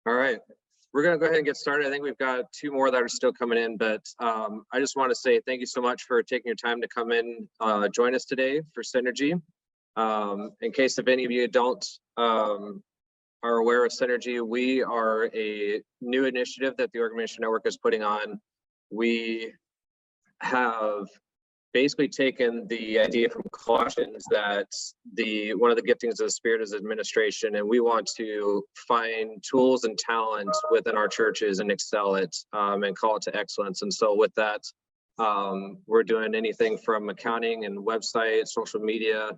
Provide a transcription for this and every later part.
All right, we're going to go ahead and get started. I think we've got two more that are still coming in, but I just want to say thank you so much for taking your time to come in, join us today for Synergy. In case if any of you don't are aware of Synergy, we are a new initiative that the Organization Network is putting on. We have basically taken the idea from Colossians that one of the giftings of the Spirit is administration, and we want to find tools and talent within our churches and excel it and call it to excellence. And so with that, we're doing anything from accounting and website, social media.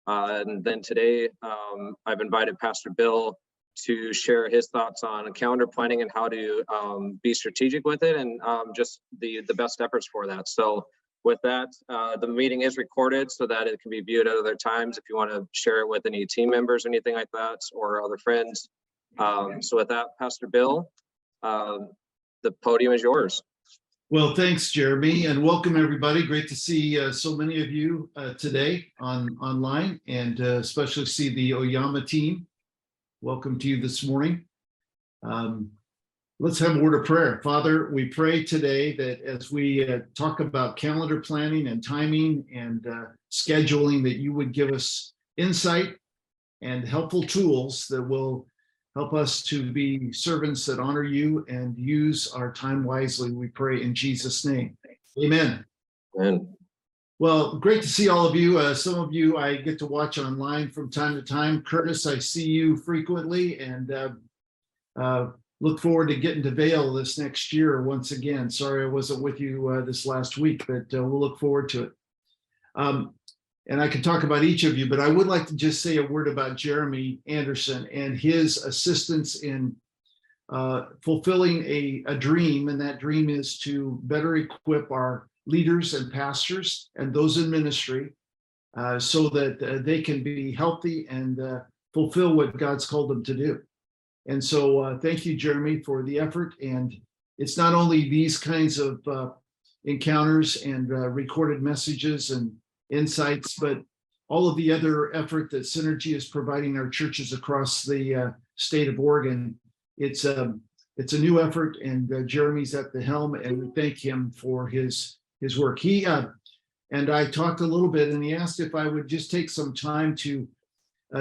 And then today, I've invited Pastor Bill to share his thoughts on calendar planning and how to be strategic with it and just the best efforts for that. So with that, the meeting is recorded so that it can be viewed at other times if you want to share it with any team members or anything like that or other friends. So with that, Pastor Bill, the podium is yours. Well, thanks, Jeremy, and welcome everybody. Great to see so many of you today online, and especially see the Oyama team. Welcome to you this morning. Let's have a word of prayer. Father, we pray today that as we talk about calendar planning and timing and scheduling, that you would give us insight and helpful tools that will help us to be servants that honor you and use our time wisely. We pray in Jesus' name. Amen. Amen. Well, great to see all of you. Some of you I get to watch online from time to time. Curtis, I see you frequently, and look forward to getting to Vail this next year once again. Sorry I wasn't with you this last week, but we'll look forward to it. And I can talk about each of you, but I would like to just say a word about Jeremy Anderson and his assistance in fulfilling a dream, and that dream is to better equip our leaders and pastors and those in ministry so that they can be healthy and fulfill what God's called them to do. And so thank you, Jeremy, for the effort. And it's not only these kinds of encounters and recorded messages and insights, but all of the other effort that Synergy is providing our churches across the state of Oregon. It's a new effort, and Jeremy's at the helm, and we thank him for his work. He and I talked a little bit, and he asked if I would just take some time to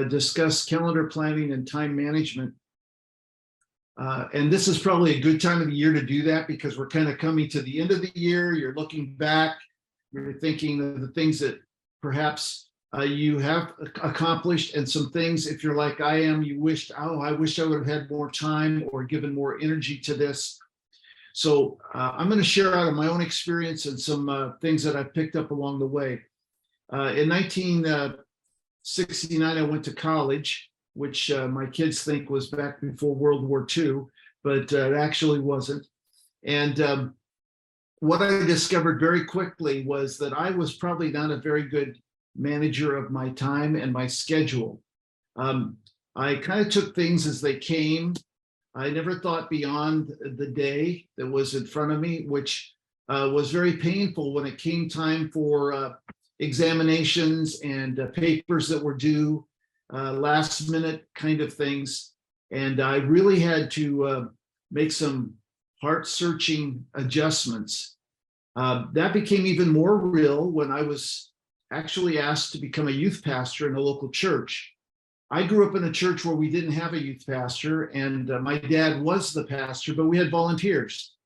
discuss calendar planning and time management. And this is probably a good time of the year to do that because we're kind of coming to the end of the year. You're looking back, you're thinking of the things that perhaps you have accomplished, and some things, if you're like I am, you wished, oh, I wish I would have had more time or given more energy to this. So I'm going to share out of my own experience and some things that I picked up along the way. In 1969, I went to college, which my kids think was back before World War II, but it actually wasn't. And what I discovered very quickly was that I was probably not a very good manager of my time and my schedule. I kind of took things as they came. I never thought beyond the day that was in front of me, which was very painful when it came time for examinations and papers that were due, last minute kind of things. And I really had to make some heart-searching adjustments. That became even more real when I was actually asked to become a youth pastor in a local church. I grew up in a church where we didn't have a youth pastor, and my dad was the pastor, but we had volunteers.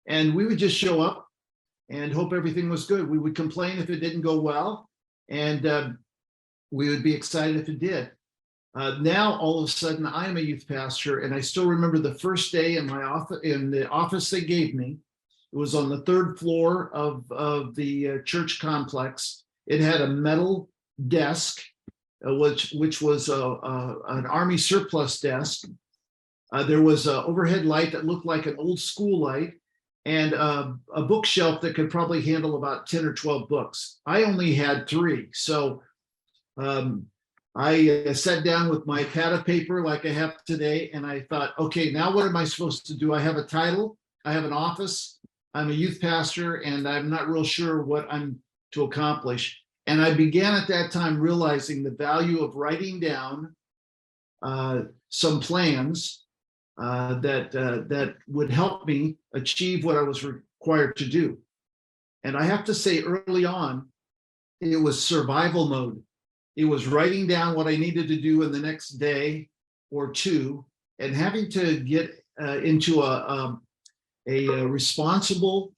And we would just show up and hope everything was good. We would complain if it didn't go well, and we would be excited if it did. Now, all of a sudden, I am a youth pastor, and I still remember the first day in my office, in the office they gave me. It was on the third floor of the church complex. It had a metal desk, which was an Army surplus desk. There was an overhead light that looked like an old school light, and a bookshelf that could probably handle about 10 or 12 books. I only had 3. So I sat down with my pad of paper like I have today, and I thought, okay, now what am I supposed to do? I have a title, I have an office, I'm a youth pastor, and I'm not real sure what I'm to accomplish. And I began at that time realizing the value of writing down some plans that would help me achieve what I was required to do. And I have to say, early on, it was survival mode. It was writing down what I needed to do in the next day or two, and having to get into a responsible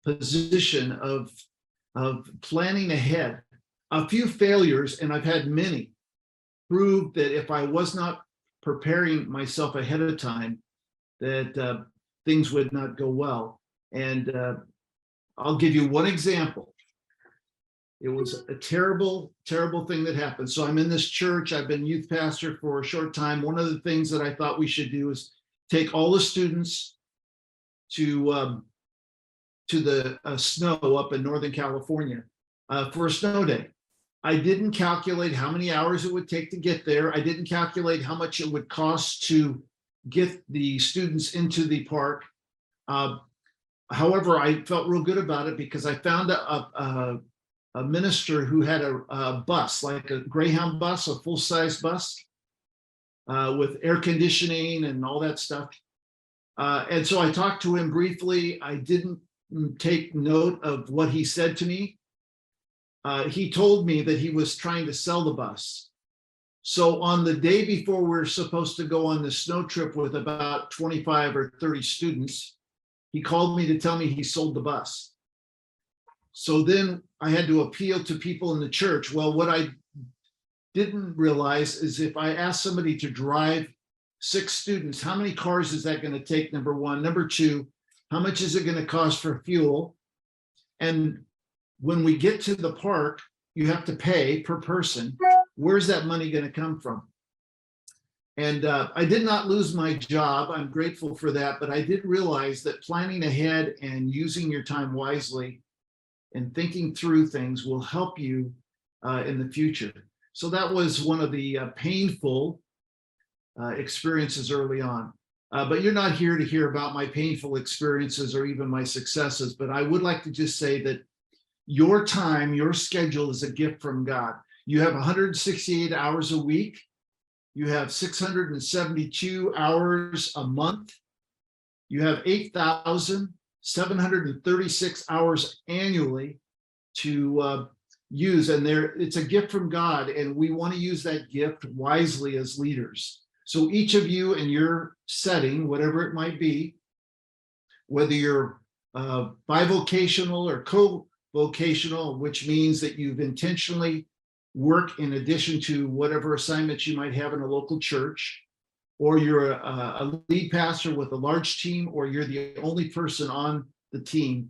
position of planning ahead. A few failures, and I've had many, proved that if I was not preparing myself ahead of time, that things would not go well. And I'll give you one example. It was a terrible, terrible thing that happened. So I'm in this church. I've been youth pastor for a short time. One of the things that I thought we should do is take all the students to the snow up in Northern California for a snow day. I didn't calculate how many hours it would take to get there. I didn't calculate how much it would cost to get the students into the park. However, I felt real good about it because I found a minister who had a bus, like a Greyhound bus, a full-size bus with air conditioning and all that stuff. And so I talked to him briefly. I didn't take note of what he said to me. He told me that he was trying to sell the bus. So on the day before we're supposed to go on the snow trip with about 25 or 30 students, he called me to tell me he sold the bus. So then I had to appeal to people in the church. Well, what I didn't realize is if I asked somebody to drive 6 students, how many cars is that going to take? Number one. Number two, how much is it going to cost for fuel? And when we get to the park, you have to pay per person. Where's that money going to come from? And I did not lose my job. I'm grateful for that. But I did realize that planning ahead and using your time wisely and thinking through things will help you in the future. So that was one of the painful experiences early on. But you're not here to hear about my painful experiences or even my successes. But I would like to just say that your time, your schedule is a gift from God. You have 168 hours a week. You have 672 hours a month. You have 8,736 hours annually to use. And it's a gift from God. And we want to use that gift wisely as leaders. So each of you in your setting, whatever it might be, whether you're bivocational or co-vocational, which means that you've intentionally work in addition to whatever assignments you might have in a local church, or you're a lead pastor with a large team, or you're the only person on the team.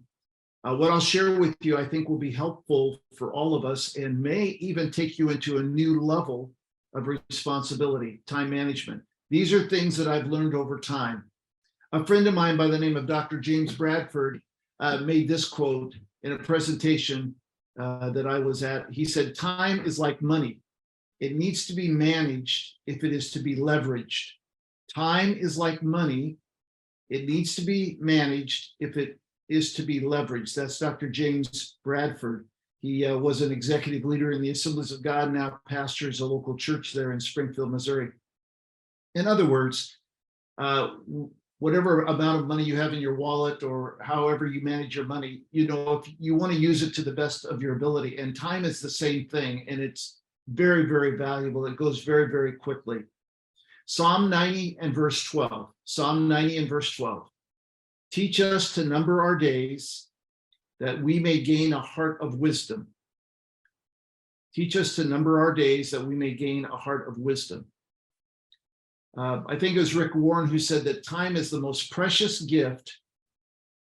What I'll share with you, I think will be helpful for all of us and may even take you into a new level of responsibility, time management. These are things that I've learned over time. A friend of mine by the name of Dr. James Bradford made this quote in a presentation that I was at. He said, "Time is like money. It needs to be managed if it is to be leveraged. Time is like money. It needs to be managed if it is to be leveraged." That's Dr. James Bradford. He was an executive leader in the Assemblies of God, now pastors a local church there in Springfield, Missouri. In other words, whatever amount of money you have in your wallet or however you manage your money, if you want to use it to the best of your ability. And time is the same thing, and it's very, very valuable. It goes very, very quickly. Psalm 90 and verse 12. Psalm 90 and verse 12. "Teach us to number our days, that we may gain a heart of wisdom." Teach us to number our days, that we may gain a heart of wisdom. I think it was Rick Warren who said that time is the most precious gift,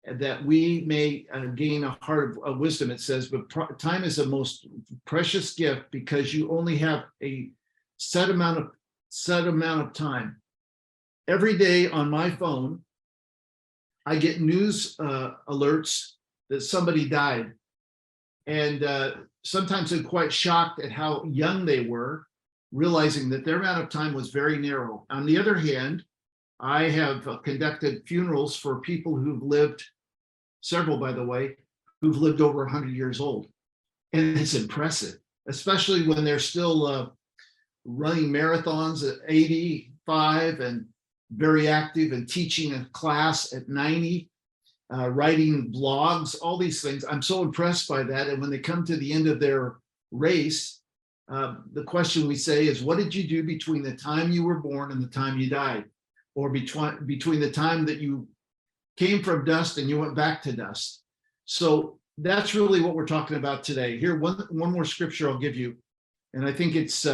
that we may gain a heart of wisdom, it says, but time is the most precious gift because you only have a set amount of time. Every day on my phone, I get news alerts that somebody died. And sometimes I'm quite shocked at how young they were, realizing that their amount of time was very narrow. On the other hand, I have conducted funerals for people who've lived, several by the way, who've lived over 100 years old. And it's impressive, especially when they're still running marathons at 85 and very active in teaching a class at 90, writing blogs, all these things. I'm so impressed by that. And when they come to the end of their race, the question we say is, what did you do between the time you were born and the time you died? Or between the time that you came from dust and you went back to dust? So that's really what we're talking about today. Here, one more scripture I'll give you, and I think it's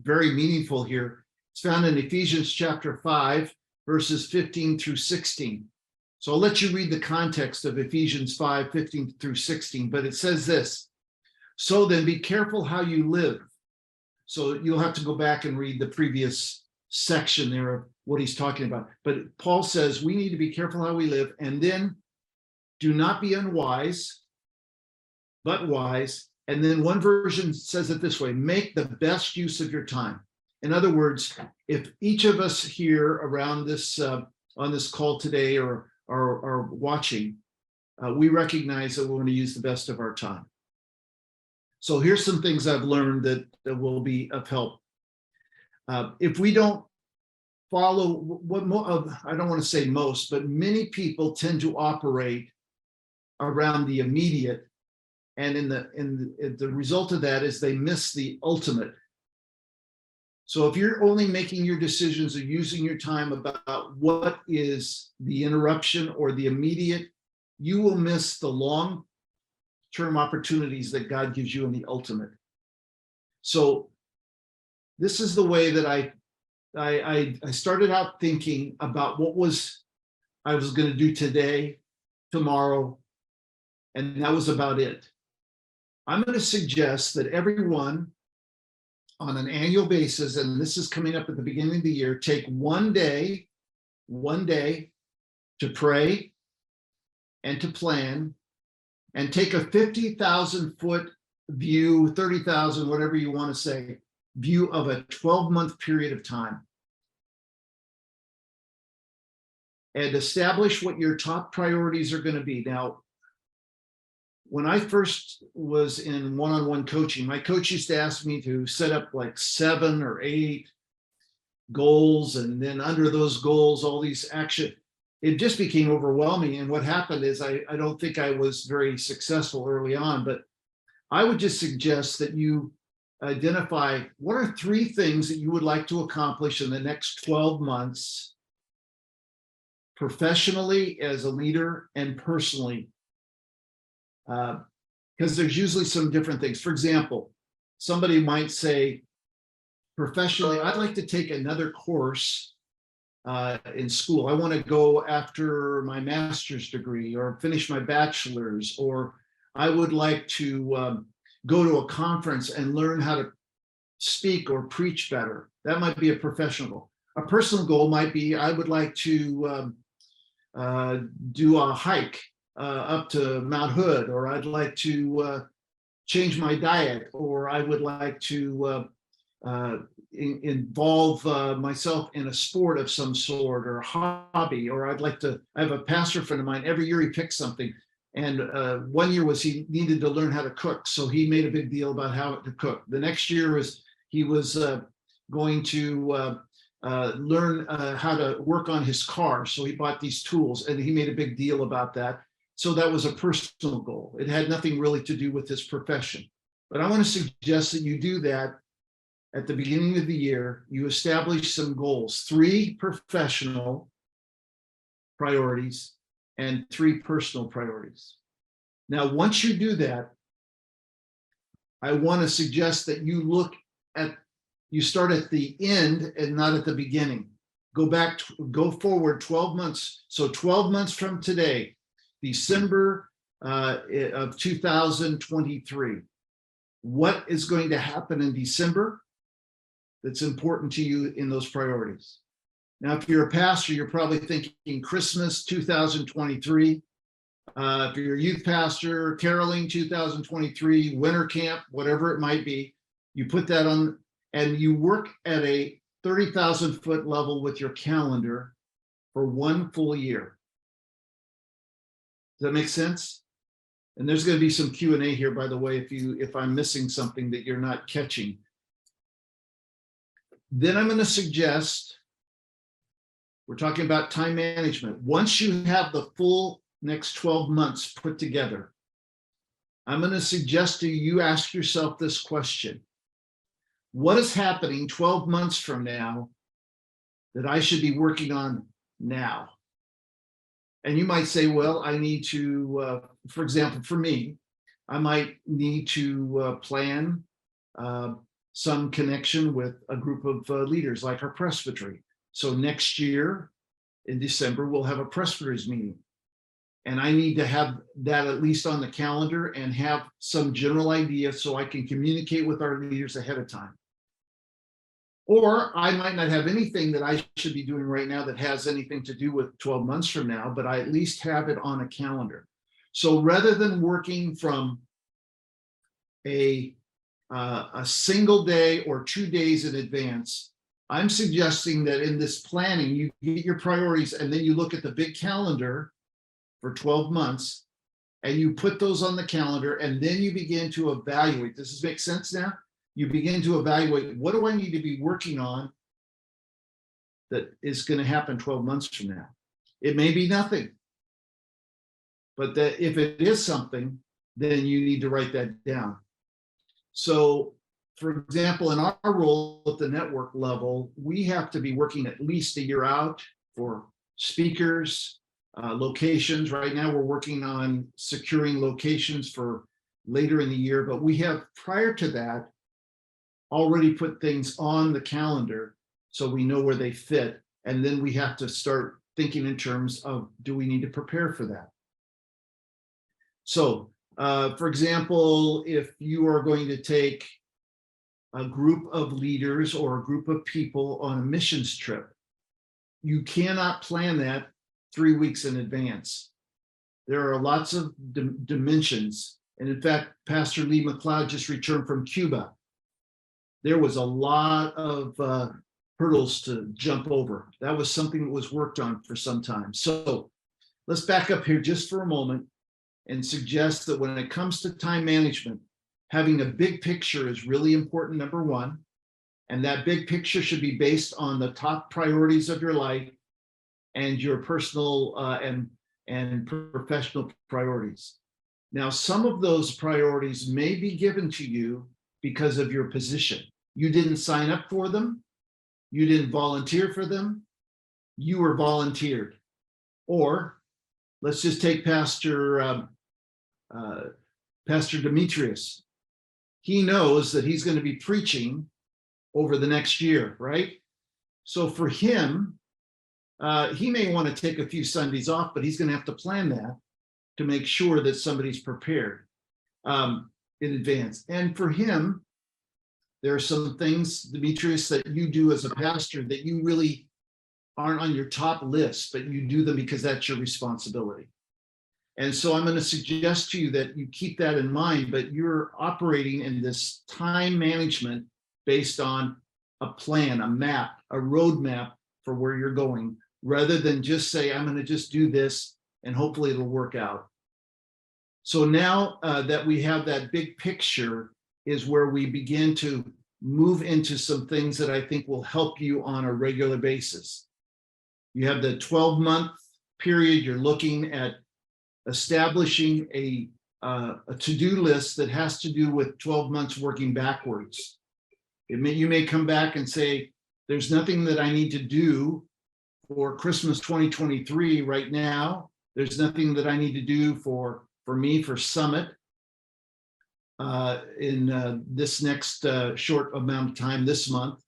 very meaningful here. It's found in Ephesians chapter 5, verses 15 through 16. So I'll let you read the context of Ephesians 5, 15 through 16, but it says this: so then be careful how you live. So you'll have to go back and read the previous section there of what he's talking about. But Paul says we need to be careful how we live, and then do not be unwise, but wise. And then one version says it this way: make the best use of your time. In other words, if each of us here around this on this call today or watching, we recognize that we want to use the best of our time. So here's some things I've learned that will be of help. If we don't follow I don't want to say most, but many people tend to operate around the immediate, and the result of that is they miss the ultimate. So if you're only making your decisions or using your time about what is the interruption or the immediate, you will miss the long-term opportunities that God gives you in the ultimate. So this is the way that I started out thinking about what I was going to do today, tomorrow, and that was about it. I'm going to suggest that everyone on an annual basis, and this is coming up at the beginning of the year, take one day to pray and to plan, and take a 50,000 foot view, 30,000, whatever you want to say, view of a 12-month period of time. And establish what your top priorities are going to be. Now, when I first was in one-on-one coaching, my coach used to ask me to set up like 7 or 8 goals, and then under those goals, all these action. It just became overwhelming. And what happened is I don't think I was very successful early on, but I would just suggest that you identify what are 3 things that you would like to accomplish in the next 12 months, professionally as a leader and personally. Because there's usually some different things. For example, somebody might say, professionally, I'd like to take another course in school. I want to go after my master's degree or finish my bachelor's, or I would like to go to a conference and learn how to speak or preach better. That might be a professional goal. A personal goal might be, I would like to do a hike up to Mount Hood, or I'd like to change my diet, or I would like to involve myself in a sport of some sort or hobby, or I have a pastor friend of mine, every year he picks something. And one year was he needed to learn how to cook. So he made a big deal about how to cook. The next year was he was going to learn how to work on his car. So he bought these tools and he made a big deal about that. So that was a personal goal. It had nothing really to do with his profession. But I want to suggest that you do that at the beginning of the year. You establish some goals, 3 professional priorities and 3 personal priorities. Now, once you do that, I want to suggest that you start at the end and not at the beginning. Go forward 12 months. So 12 months from today, December of 2023. What is going to happen in December that's important to you in those priorities? Now, if you're a pastor, you're probably thinking Christmas 2023. If you're a youth pastor, caroling 2023, winter camp, whatever it might be, you put that on and you work at a 30,000 foot level with your calendar for 1 full year. Does that make sense? And there's going to be some Q&A here, by the way, if I'm missing something that you're not catching. Then I'm going to suggest We're talking about time management. Once you have the full next 12 months put together, I'm going to suggest to you ask yourself this question. What is happening 12 months from now that I should be working on now? And you might say, well, I need to, for example, for me, I might need to plan some connection with a group of leaders like our presbytery. So next year in December, we'll have a presbytery's meeting. And I need to have that at least on the calendar and have some general idea so I can communicate with our leaders ahead of time. Or I might not have anything that I should be doing right now that has anything to do with 12 months from now, but I at least have it on a calendar. So rather than working from a single day or 2 days in advance, I'm suggesting that in this planning, you get your priorities and then you look at the big calendar for 12 months and you put those on the calendar and then you begin to evaluate. Does this make sense now? You begin to evaluate, what do I need to be working on that is going to happen 12 months from now? It may be nothing, but that if it is something, then you need to write that down. So, for example, in our role at the network level, we have to be working at least a year out for speakers, locations. Right now, we're working on securing locations for later in the year, but we have, prior to that, already put things on the calendar so we know where they fit. And then we have to start thinking in terms of, do we need to prepare for that? So, for example, if you are going to take a group of leaders or a group of people on a missions trip, you cannot plan that 3 weeks in advance. There are lots of dimensions. And in fact, Pastor Lee McLeod just returned from Cuba. There was a lot of hurdles to jump over. That was something that was worked on for some time. So let's back up here just for a moment and suggest that when it comes to time management, having a big picture is really important, number one. And that big picture should be based on the top priorities of your life and your personal and professional priorities. Now, some of those priorities may be given to you because of your position. You didn't sign up for them. You didn't volunteer for them. You were volunteered. Or let's just take Pastor Demetrius. He knows that he's going to be preaching over the next year, right? So for him, he may want to take a few Sundays off, but he's going to have to plan that to make sure that somebody's prepared in advance. And for him, there are some things, Demetrius, that you do as a pastor that you really aren't on your top list, but you do them because that's your responsibility. And so I'm going to suggest to you that you keep that in mind, but you're operating in this time management based on a plan, a map, a roadmap for where you're going, rather than just say, I'm going to just do this and hopefully it'll work out. So now that we have that big picture is where we begin to move into some things that I think will help you on a regular basis. You have the 12-month period. You're looking at establishing a to-do list that has to do with 12 months working backwards. You may come back and say, there's nothing that I need to do for Christmas 2023 right now. There's nothing that I need to do for me for Summit in this next short amount of time this month.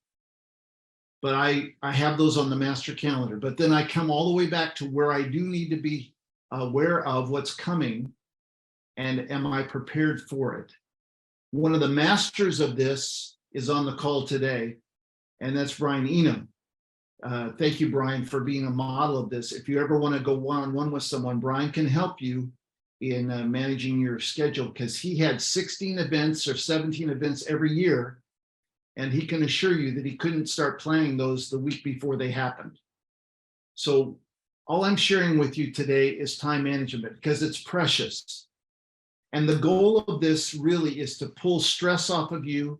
But I have those on the master calendar. But then I come all the way back to where I do need to be aware of what's coming, and am I prepared for it? One of the masters of this is on the call today, and that's Brian Enum. Thank you, Brian, for being a model of this. If you ever want to go one-on-one with someone, Brian can help you in managing your schedule, because he had 16 events or 17 events every year, and he can assure you that he couldn't start planning those the week before they happened. So all I'm sharing with you today is time management, because it's precious. And the goal of this really is to pull stress off of you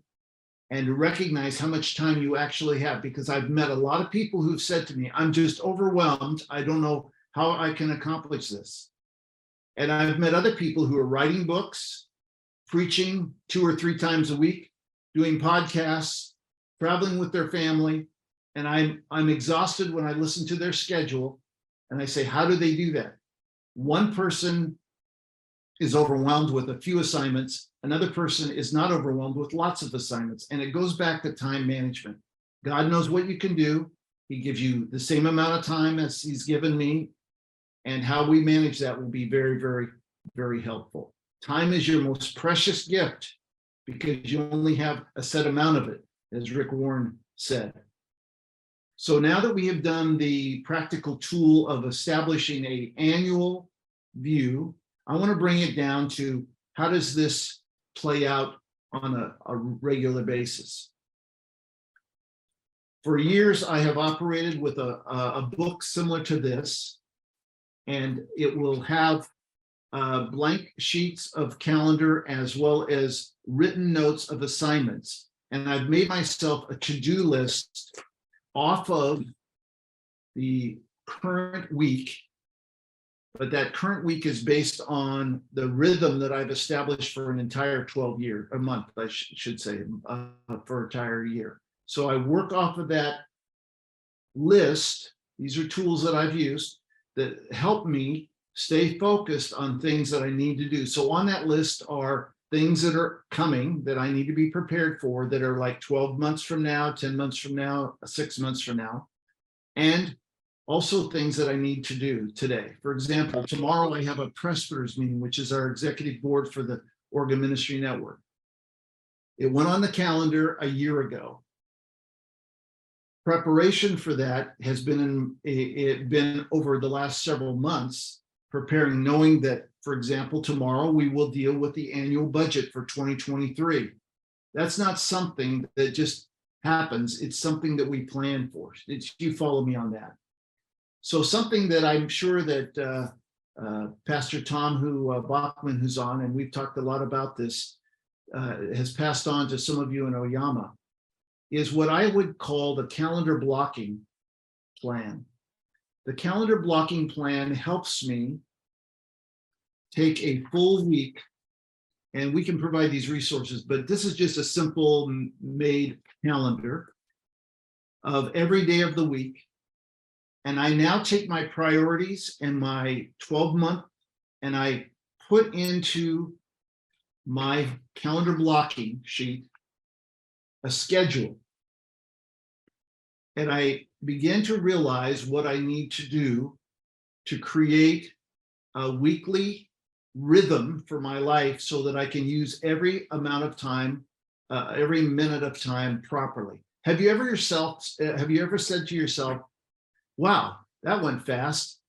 and to recognize how much time you actually have, because I've met a lot of people who've said to me, I'm just overwhelmed. I don't know how I can accomplish this. And I've met other people who are writing books, preaching 2 or 3 times a week, doing podcasts, traveling with their family. And I'm exhausted when I listen to their schedule. And I say, how do they do that? One person is overwhelmed with a few assignments. Another person is not overwhelmed with lots of assignments. And it goes back to time management. God knows what you can do. He gives you the same amount of time as he's given me. And how we manage that will be very, very, very helpful. Time is your most precious gift because you only have a set amount of it, as Rick Warren said. So now that we have done the practical tool of establishing an annual view, I want to bring it down to how does this play out on a regular basis. For years, I have operated with a book similar to this, and it will have blank sheets of calendar as well as written notes of assignments. And I've made myself a to-do list off of the current week, but that current week is based on the rhythm that I've established for an entire 12 a month, I should say, for an entire year. So I work off of that list. These are tools that I've used that help me stay focused on things that I need to do. So on that list are things that are coming that I need to be prepared for that are like 12 months from now, 10 months from now, 6 months from now, and also things that I need to do today. For example, tomorrow I have a presbyters meeting, which is our executive board for the Oregon Ministry Network. It went on the calendar a year ago. Preparation for that has been over the last several months, preparing, knowing that, for example, tomorrow we will deal with the annual budget for 2023. That's not something that just happens. It's something that we plan for. You follow me on that. So something that I'm sure that Pastor Tom Bachman, who's on, and we've talked a lot about this, has passed on to some of you in Oyama, is what I would call the calendar blocking plan. The calendar blocking plan helps me take a full week, and we can provide these resources, but this is just a simple made calendar of every day of the week. And I now take my priorities and my 12-month, and I put into my calendar blocking sheet a schedule. And I began to realize what I need to do to create a weekly rhythm for my life so that I can use every amount of time, every minute of time properly. Have you ever said to yourself, wow, that went fast?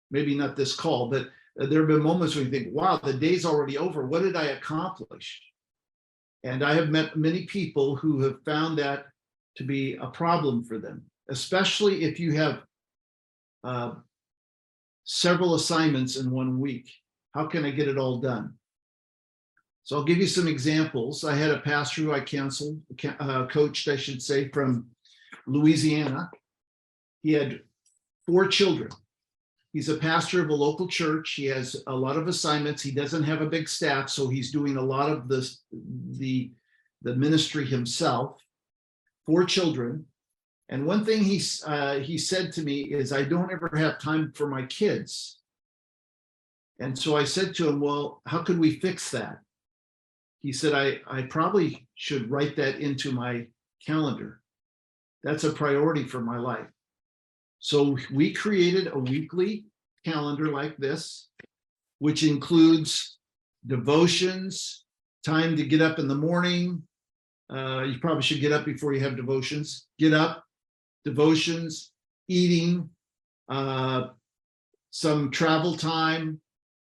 Maybe not this call, but there have been moments when you think, wow, the day's already over. What did I accomplish? And I have met many people who have found that to be a problem for them, especially if you have several assignments in one week. How can I get it all done? So I'll give you some examples. I had a pastor who I coached, I should say, from Louisiana. He had 4 children. He's a pastor of a local church. He has a lot of assignments. He doesn't have a big staff, so he's doing a lot of the ministry himself. 4 children. And one thing he said to me is, I don't ever have time for my kids. And so I said to him, well, how could we fix that? He said, I probably should write that into my calendar. That's a priority for my life. So we created a weekly calendar like this, which includes devotions, time to get up in the morning. You probably should get up before you have devotions. Get up, devotions, eating, some travel time,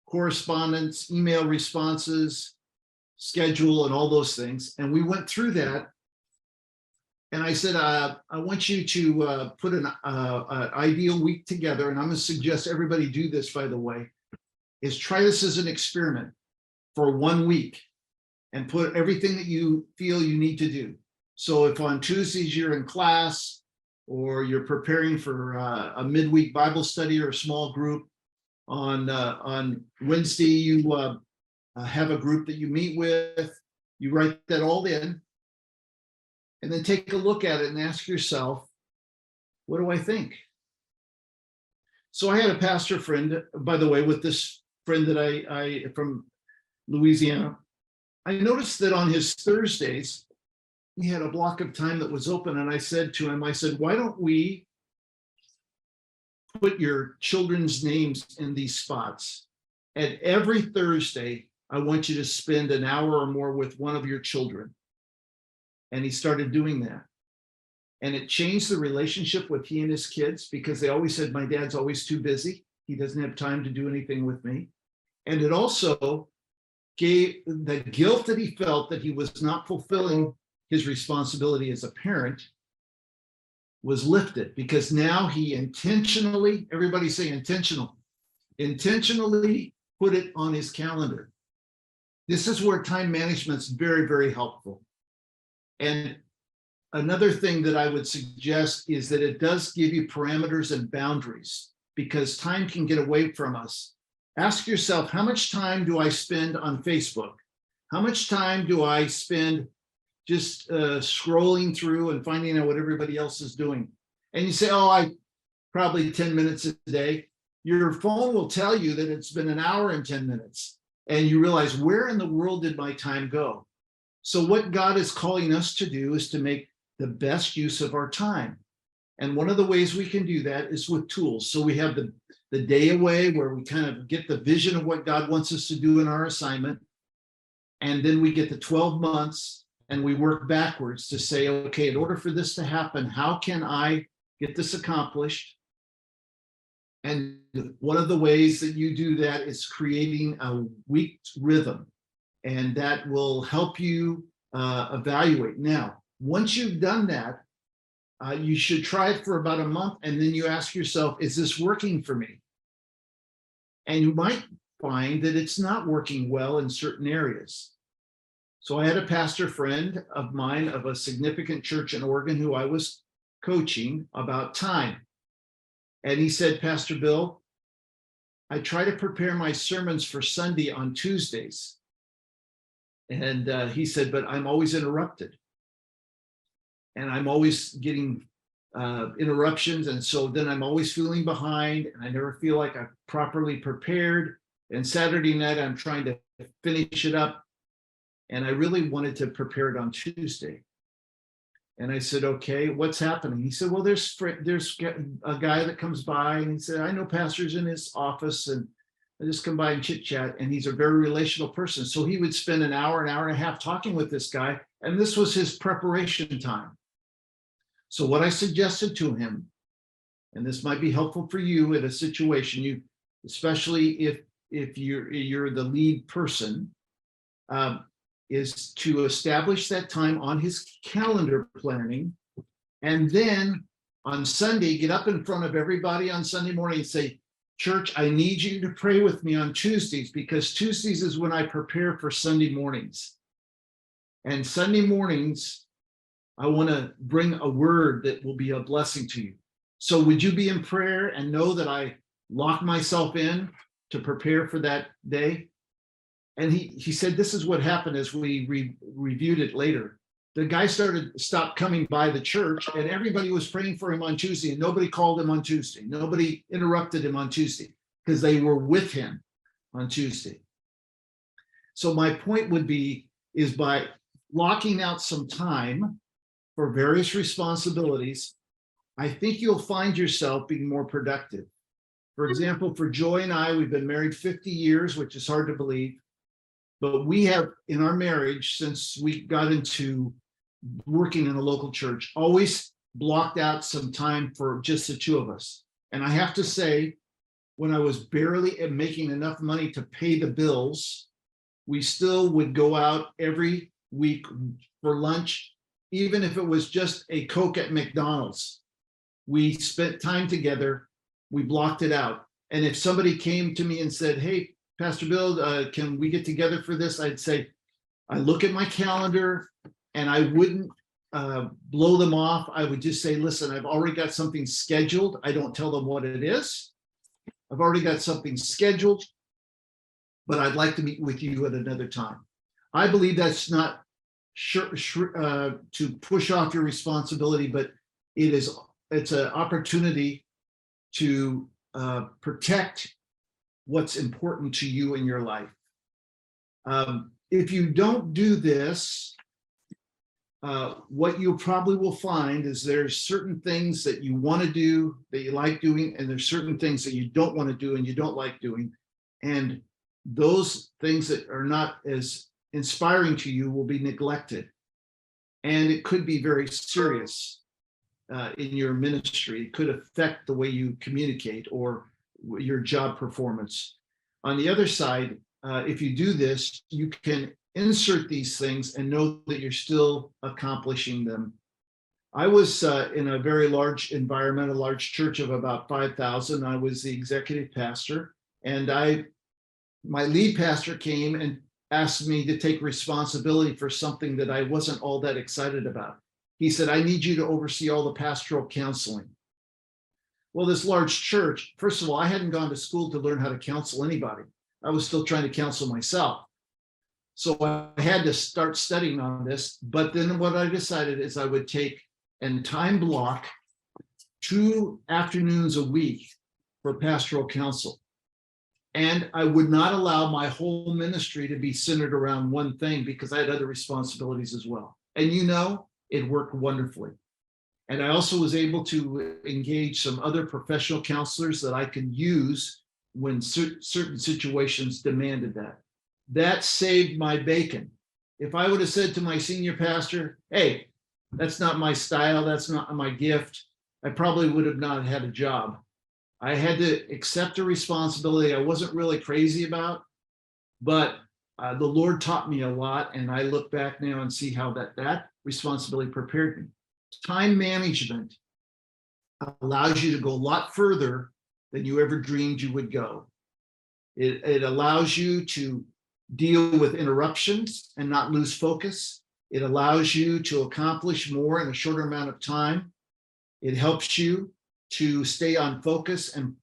correspondence, email responses, schedule, and all those things. And we went through that. And I said, I want you to put an ideal week together. And I'm going to suggest everybody do this, by the way, is try this as an experiment for 1 week. and put everything that you feel you need to do. So if on Tuesdays you're in class or you're preparing for a midweek Bible study or a small group, on Wednesday you have a group that you meet with, you write that all in, and then take a look at it and ask yourself, what do I think? So I had a pastor friend, by the way, with this friend that I from Louisiana. I noticed that on his Thursdays, he had a block of time that was open. And I said to him, I said, why don't we put your children's names in these spots? And every Thursday, I want you to spend an hour or more with one of your children. And he started doing that. And it changed the relationship with he and his kids, because they always said, my dad's always too busy. He doesn't have time to do anything with me. And it also gave the guilt that he felt that he was not fulfilling his responsibility as a parent was lifted, because now he intentionally, everybody say intentionally put it on his calendar. This is where time management's very, very helpful. And another thing that I would suggest is that it does give you parameters and boundaries, because time can get away from us. Ask yourself, how much time do I spend on Facebook? How much time do I spend just scrolling through and finding out what everybody else is doing? And you say, oh, I probably 10 minutes a day. Your phone will tell you that it's been an hour and 10 minutes. And you realize, where in the world did my time go? So what God is calling us to do is to make the best use of our time. And one of the ways we can do that is with tools. So we have the day away, where we kind of get the vision of what God wants us to do in our assignment. And then we get the 12 months and we work backwards to say, okay, in order for this to happen, how can I get this accomplished? And one of the ways that you do that is creating a week rhythm, and that will help you evaluate. Now, once you've done that, you should try it for about a month, and then you ask yourself, is this working for me? And you might find that it's not working well in certain areas. So I had a pastor friend of mine of a significant church in Oregon who I was coaching about time. And he said, Pastor Bill, I try to prepare my sermons for Sunday on Tuesdays. And he said, but I'm always interrupted. And I'm always getting interruptions. And so then I'm always feeling behind, and I never feel like I'm properly prepared. And Saturday night, I'm trying to finish it up. And I really wanted to prepare it on Tuesday. And I said, okay, what's happening? He said, well, there's a guy that comes by, and he said, I know pastor's in his office, and I just come by and chit chat. And he's a very relational person. So he would spend an hour and a half talking with this guy. And this was his preparation time. So what I suggested to him, and this might be helpful for you in a situation, especially if you're the lead person, is to establish that time on his calendar planning, and then on Sunday, get up in front of everybody on Sunday morning and say, church, I need you to pray with me on Tuesdays, because Tuesdays is when I prepare for Sunday mornings. And Sunday mornings, I want to bring a word that will be a blessing to you. So would you be in prayer and know that I lock myself in to prepare for that day? And he said, this is what happened as we reviewed it later. The guy stopped coming by the church, and everybody was praying for him on Tuesday, and nobody called him on Tuesday. Nobody interrupted him on Tuesday, because they were with him on Tuesday. So my point would be, is by blocking out some time for various responsibilities, I think you'll find yourself being more productive. For example, for Joy and I, we've been married 50 years, which is hard to believe. But we have, in our marriage, since we got into working in a local church, always blocked out some time for just the two of us. And I have to say, when I was barely making enough money to pay the bills, we still would go out every week for lunch, even if it was just a Coke at McDonald's. We spent time together, we blocked it out. And if somebody came to me and said, hey, Pastor Bill, can we get together for this? I'd say, I look at my calendar and I wouldn't blow them off. I would just say, listen, I've already got something scheduled. I don't tell them what it is. I've already got something scheduled, but I'd like to meet with you at another time. I believe that's not to push off your responsibility, but it's an opportunity to protect what's important to you in your life. If you don't do this, what you probably will find is there's certain things that you want to do that you like doing, and there's certain things that you don't want to do and you don't like doing. And those things that are not as inspiring to you will be neglected. And it could be very serious in your ministry. It could affect the way you communicate or your job performance. On the other side, if you do this, you can insert these things and know that you're still accomplishing them. I was in a very large environment, a large church of about 5,000. I was the executive pastor, and my lead pastor came and asked me to take responsibility for something that I wasn't all that excited about. He said, I need you to oversee all the pastoral counseling. Well, this large church, first of all, I hadn't gone to school to learn how to counsel anybody. I was still trying to counsel myself. So I had to start studying on this. But then what I decided is I would take and time block 2 afternoons a week for pastoral counsel. And I would not allow my whole ministry to be centered around one thing because I had other responsibilities as well. And it worked wonderfully. And I also was able to engage some other professional counselors that I could use when certain situations demanded that. That saved my bacon. If I would have said to my senior pastor, hey, that's not my style, that's not my gift, I probably would have not had a job. I had to accept a responsibility I wasn't really crazy about, but the Lord taught me a lot, and I look back now and see how that responsibility prepared me. Time management allows you to go a lot further than you ever dreamed you would go. It allows you to deal with interruptions and not lose focus. It allows you to accomplish more in a shorter amount of time. It helps you to stay on focus and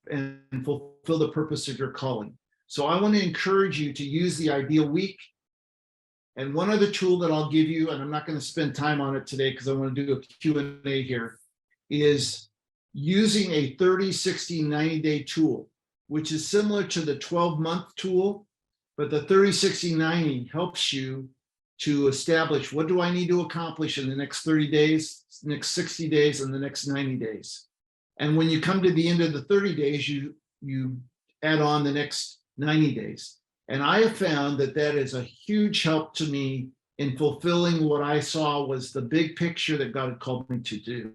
fulfill the purpose of your calling. So I want to encourage you to use the ideal week. And one other tool that I'll give you, and I'm not going to spend time on it today because I want to do a Q&A here, is using a 30, 60, 90-day tool, which is similar to the 12-month tool, but the 30, 60, 90 helps you to establish what do I need to accomplish in the next 30 days, next 60 days, and the next 90 days. And when you come to the end of the 30 days, you add on the next 90 days. And I have found that is a huge help to me in fulfilling what I saw was the big picture that God had called me to do.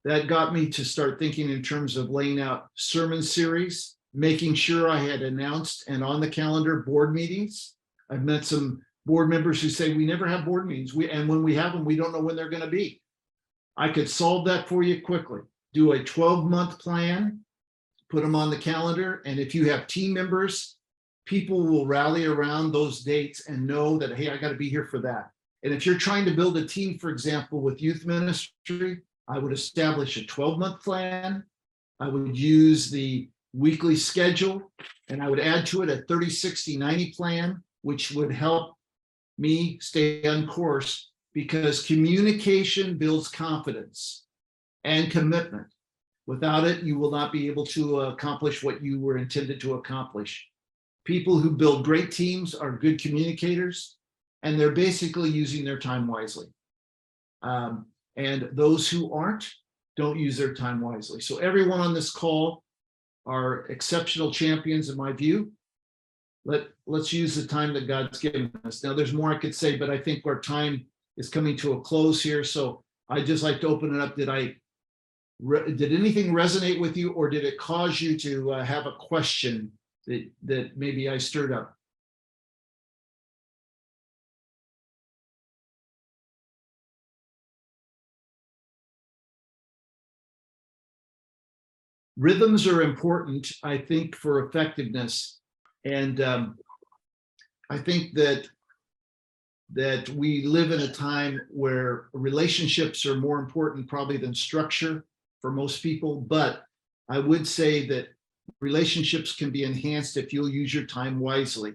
That got me to start thinking in terms of laying out sermon series, making sure I had announced and on the calendar board meetings. I've met some board members who say we never have board meetings, and when we have them, we don't know when they're going to be. I could solve that for you quickly. Do a 12-month plan, put them on the calendar, and if you have team members, people will rally around those dates and know that, hey, I got to be here for that. And if you're trying to build a team, for example, with youth ministry, I would establish a 12-month plan. I would use the weekly schedule, and I would add to it a 30, 60, 90 plan, which would help me stay on course because communication builds confidence and commitment. Without it, you will not be able to accomplish what you were intended to accomplish. People who build great teams are good communicators, and they're basically using their time wisely. And those who aren't, don't use their time wisely. So everyone on this call are exceptional champions in my view. Let's use the time that God's given us. Now, there's more I could say, but I think our time is coming to a close here. So I'd just like to open it up. Did anything resonate with you, or did it cause you to have a question that maybe I stirred up? Rhythms are important, I think, for effectiveness. And I think that that we live in a time where relationships are more important probably than structure for most people. But I would say that relationships can be enhanced if you'll use your time wisely.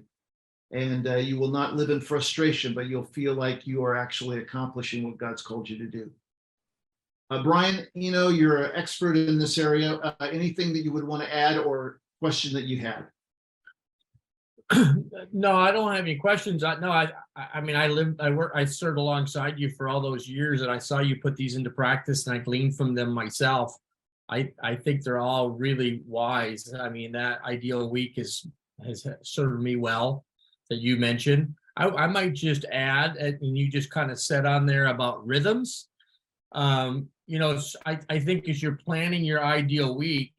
And you will not live in frustration, but you'll feel like you are actually accomplishing what God's called you to do. Brian, you're an expert in this area. Anything that you would want to add or question that you had? No, I don't have any questions. I served alongside you for all those years, and I saw you put these into practice, and I gleaned from them myself. I think they're all really wise. I mean, that ideal week has served me well that you mentioned. I might just add, and you just kind of said on there about rhythms. I think as you're planning your ideal week,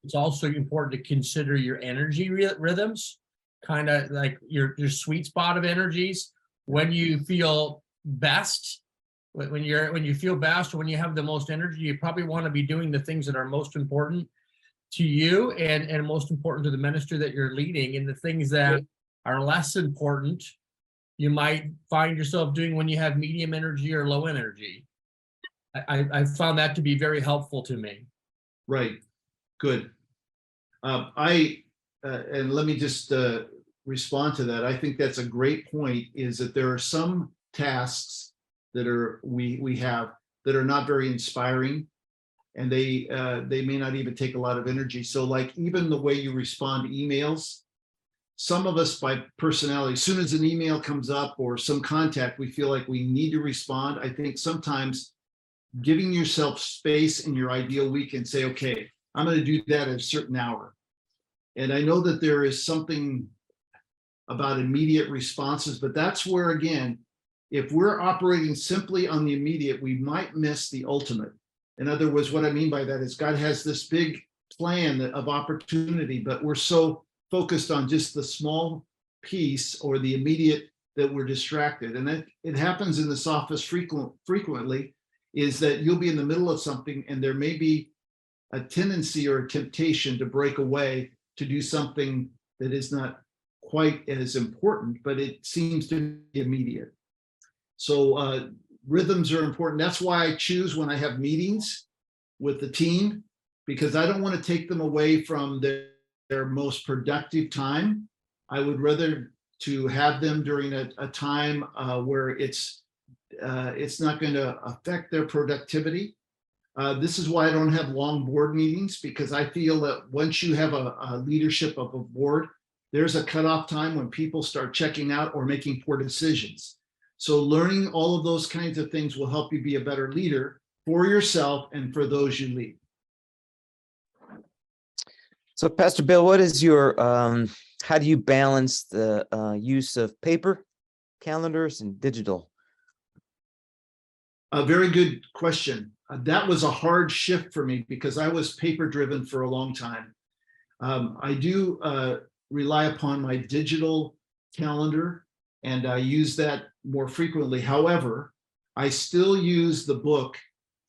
it's also important to consider your energy rhythms, kind of like your sweet spot of energies. When you feel best, when you feel best, or when you have the most energy, you probably want to be doing the things that are most important to you and most important to the ministry that you're leading, and the things that are less important, you might find yourself doing when you have medium energy or low energy. I found that to be very helpful to me. Right. Good. And let me just respond to that. I think that's a great point, is that there are some tasks that we have that are not very inspiring, and they may not even take a lot of energy. So like even the way you respond to emails, some of us by personality, as soon as an email comes up or some contact, we feel like we need to respond. I think sometimes giving yourself space in your ideal week and say, okay, I'm going to do that at a certain hour. And I know that there is something about immediate responses, but that's where, again, if we're operating simply on the immediate, we might miss the ultimate. In other words, what I mean by that is God has this big plan of opportunity, but we're so focused on just the small piece or the immediate that we're distracted. And it happens in this office frequently, is that you'll be in the middle of something and there may be a tendency or a temptation to break away to do something that is not quite as important, but it seems to be immediate. So rhythms are important. That's why I choose when I have meetings with the team, because I don't want to take them away from their most productive time. I would rather to have them during a time where it's not going to affect their productivity. This is why I don't have long board meetings, because I feel that once you have a leadership of a board, there's a cutoff time when people start checking out or making poor decisions. So learning all of those kinds of things will help you be a better leader for yourself and for those you lead. So Pastor Bill, what is your, how do you balance the use of paper calendars and digital? A very good question. That was a hard shift for me because I was paper driven for a long time. I do rely upon my digital calendar, and I use that more frequently. However, I still use the book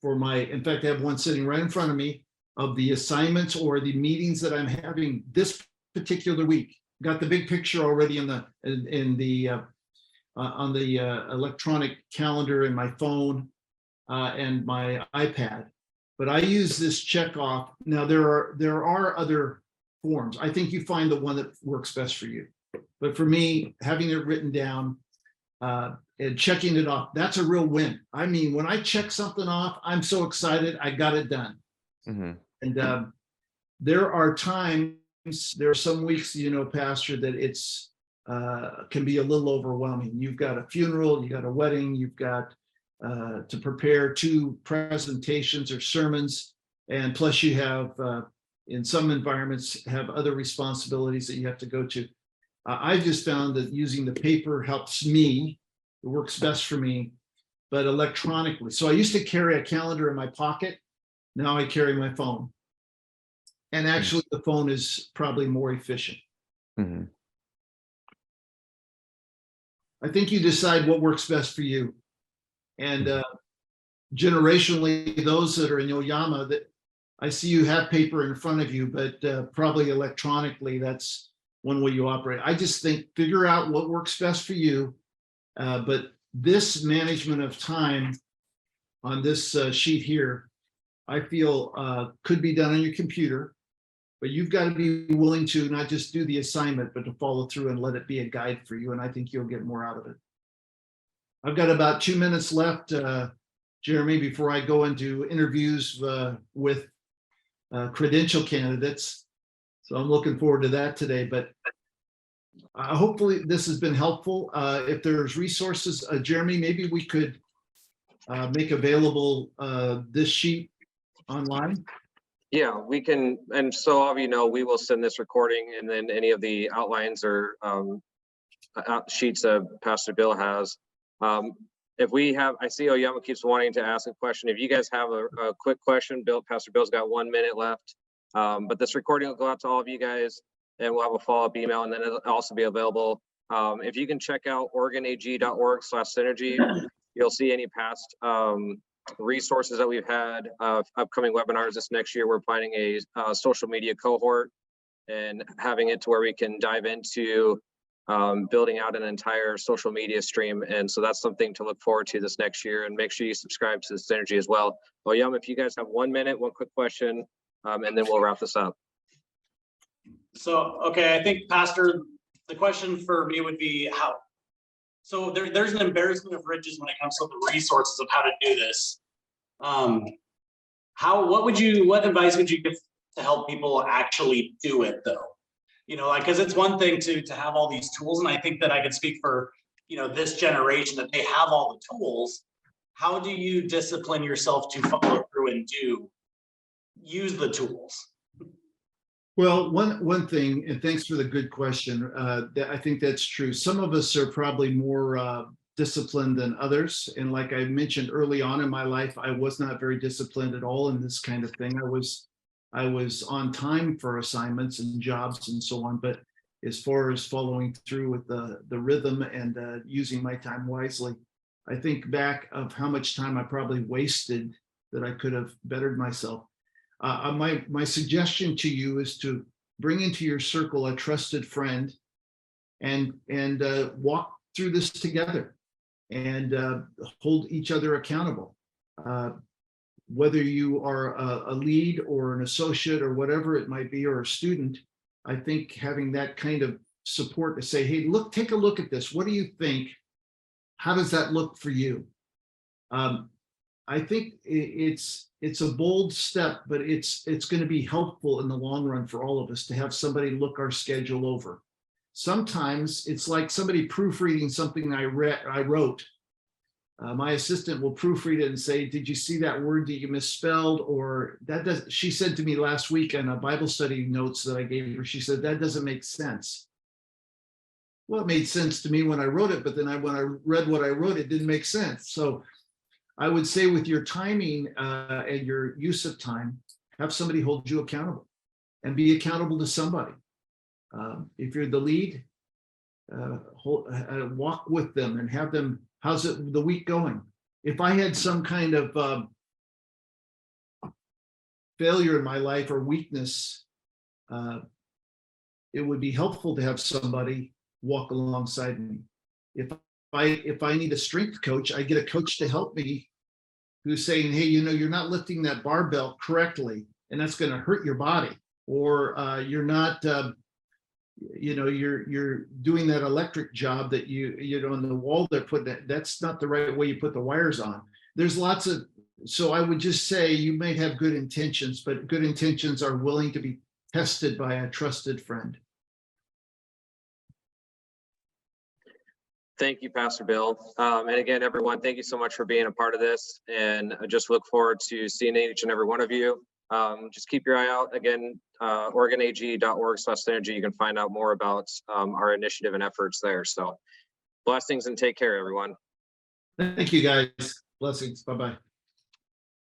for in fact, I have one sitting right in front of me of the assignments or the meetings that I'm having this particular week. Got the big picture already on the electronic calendar in my phone and my iPad. But I use this check off. Now there are other forms. I think you find the one that works best for you. But for me, having it written down and checking it off, that's a real win. I mean, when I check something off, I'm so excited, I got it done. Mm-hmm. And there are times, there are some weeks, Pastor, that it's can be a little overwhelming. You've got a funeral, you got a wedding, you've got to prepare 2 presentations or sermons, and plus you have, in some environments, have other responsibilities that you have to go to. I just found that using the paper helps me. It works best for me, but electronically. So I used to carry a calendar in my pocket. Now I carry my phone. And actually the phone is probably more efficient. Mm-hmm. I think you decide what works best for you. And generationally, those that are in Oyama, that I see you have paper in front of you, but probably electronically, that's one way you operate. I just think figure out what works best for you, but this management of time on this sheet here, I feel could be done on your computer, but you've got to be willing to not just do the assignment, but to follow through and let it be a guide for you. And I think you'll get more out of it. I've got about 2 minutes left, Jeremy, before I go into interviews with credential candidates. So I'm looking forward to that today, but hopefully this has been helpful. If there's resources, Jeremy, maybe we could make available this sheet online. Yeah, we can, and so all of you know, we will send this recording and then any of the outlines or sheets that Pastor Bill has. If we have, I see Oyama keeps wanting to ask a question. If you guys have a quick question, Pastor Bill's got 1 minute left. But this recording will go out to all of you guys and we'll have a follow-up email and then it'll also be available. If you can check out oregonag.org/synergy, you'll see any past resources that we've had, upcoming webinars this next year. We're planning a social media cohort and having it to where we can dive into building out an entire social media stream. And so that's something to look forward to this next year, and make sure you subscribe to the Synergy as well. Oyama, if you guys have 1 minute, one quick question, and then we'll wrap this up. So, okay, I think Pastor, the question for me would be how, so there's an embarrassment of riches when it comes to the resources of how to do this. What advice would you give to help people actually do it though? You know, like, cause it's one thing to have all these tools. And I think that I could speak for, you know, this generation that they have all the tools. How do you discipline yourself to follow through and use the tools? Well, one thing, and thanks for the good question. I think that's true. Some of us are probably more disciplined than others. And like I mentioned early on in my life, I was not very disciplined at all in this kind of thing. I was on time for assignments and jobs and so on. But as far as following through with the rhythm and using my time wisely, I think back of how much time I probably wasted that I could have bettered myself. My suggestion to you is to bring into your circle a trusted friend and walk through this together and hold each other accountable. Whether you are a lead or an associate or whatever it might be, or a student, I think having that kind of support to say, hey, look, take a look at this. What do you think? How does that look for you? I think it's a bold step, but it's going to be helpful in the long run for all of us to have somebody look our schedule over. Sometimes it's like somebody proofreading something I wrote. My assistant will proofread it and say, did you see that word that you misspelled? Or that does, she said to me last week on a Bible study notes that I gave her, she said, that doesn't make sense. Well, it made sense to me when I wrote it, but then when I read what I wrote, it didn't make sense. So I would say with your timing and your use of time, have somebody hold you accountable and be accountable to somebody. If you're the lead, walk with them and have them, how's the week going? If I had some kind of failure in my life or weakness, it would be helpful to have somebody walk alongside me. If I need a strength coach, I get a coach to help me who's saying, hey, you know, you're not lifting that barbell correctly, and that's going to hurt your body. Or you're not, you know, you're doing that electric job that you know, on the wall they're putting that's not the right way you put the wires on. There's lots of, so I would just say you may have good intentions, but good intentions are willing to be tested by a trusted friend. Thank you, Pastor Bill. And again, everyone, thank you so much for being a part of this. And I just look forward to seeing each and every one of you. Just keep your eye out. Again, oregonag.org/synergy. You can find out more about our initiative and efforts there. So blessings and take care, everyone. Thank you, guys. Blessings. Bye-bye.